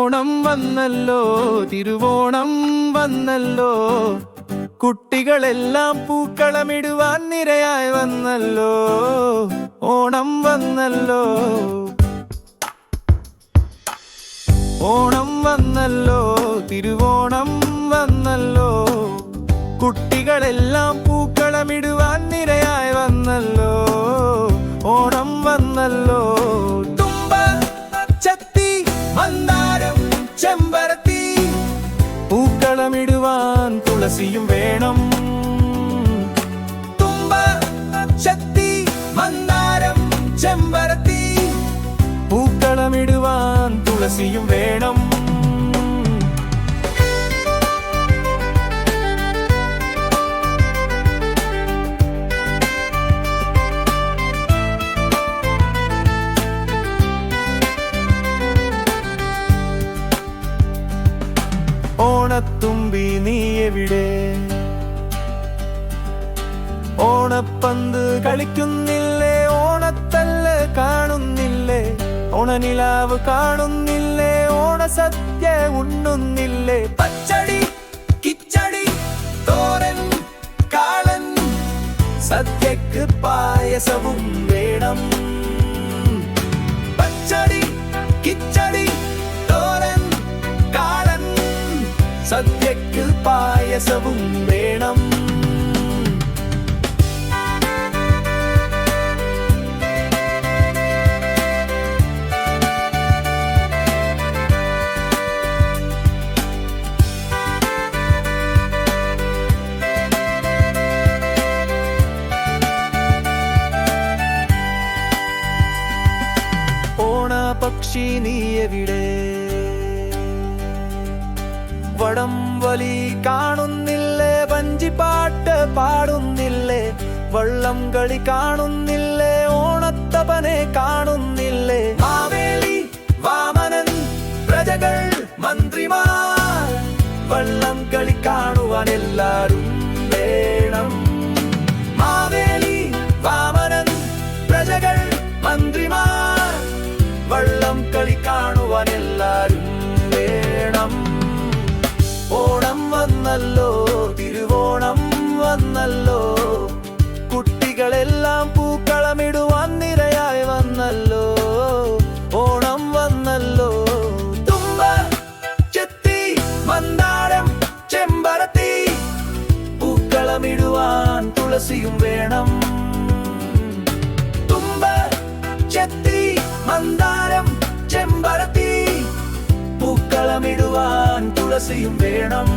ഓണം വന്നല്ലോ, തിരുവോണം വന്നല്ലോ, കുട്ടികളെല്ലാം പൂക്കളമിടുവാൻ നിരയായി വന്നല്ലോ. ഓണം വന്നല്ലോ, ഓണം വന്നല്ലോ, തിരുവോണം വന്നല്ലോ, കുട്ടികളെല്ലാം പൂക്കളമിടുവാൻ നിരയായി വന്നല്ലോ. ഓണം വന്നല്ലോ. തുമ്പ, ചത്തി, മന്ദാരം, ചെമ്പരത്തി, പൂക്കളമിടുവാൻ തുളസിയും വേണം. തുമ്പ, ചത്തി, മന്ദാരം, ചെമ്പരത്തി, പൂക്കളമിടുവാൻ തുളസിയും വേണം. ഓണത്തുമ്പി നീ എവിടെ? ഓണപ്പന്ത് കളിക്കുന്നില്ലേ? ഓണത്തല്ല് കാണുന്നില്ലേ? ഓണനിലാവ് കാണുന്നില്ലേ? ഓണസദ്യ ഉണ്ണുന്നില്ലേ? പച്ചടി, കിച്ചടി, തോരൻ, കാളൻ, സദ്യക്ക് പായസവും വേണം. പച്ചടി, കിച്ചടി, തോരൻ, കാളൻ, സദ്യക്ക് പായസവും വേണം. ഓണപക്ഷി നീ എവിടെ? വടം വലി കാണുന്നില്ലേ? വഞ്ചിപ്പാട്ട് പാടുന്നില്ലേ? വള്ളം കളി കാണുന്നില്ലേ? ഓണത്തപ്പനെ കാണുന്നില്ലേ? മാവേലി, വാമനൻ, പ്രജകൾ, മന്ത്രിമാർ, വള്ളം കളി കാണുവാൻ എല്ലാരും വേണം. മാവേലി, വാമനൻ, പ്രജകൾ, മന്ത്രിമാർ, വള്ളം കളി കാണുവാൻ എല്ലാരും വേണം. ഓണം വന്നല്ലോ, തിരുവോണം വന്നല്ലോ, കുട്ടികളെല്ലാം പൂക്കളമിടുവാൻ നിരയായി വന്നല്ലോ. ഓണം വന്നല്ലോ. തുമ്പ, ചെത്തി, മന്ദാരം, ചെമ്പരത്തി, പൂക്കളമിടുവാൻ തുളസിയും വേണം. തുമ്പ, ചെത്തി, മന്ദാരം, ചെമ്പരത്തി, പൂക്കളമിടുവാൻ തുളസിയും വേണം.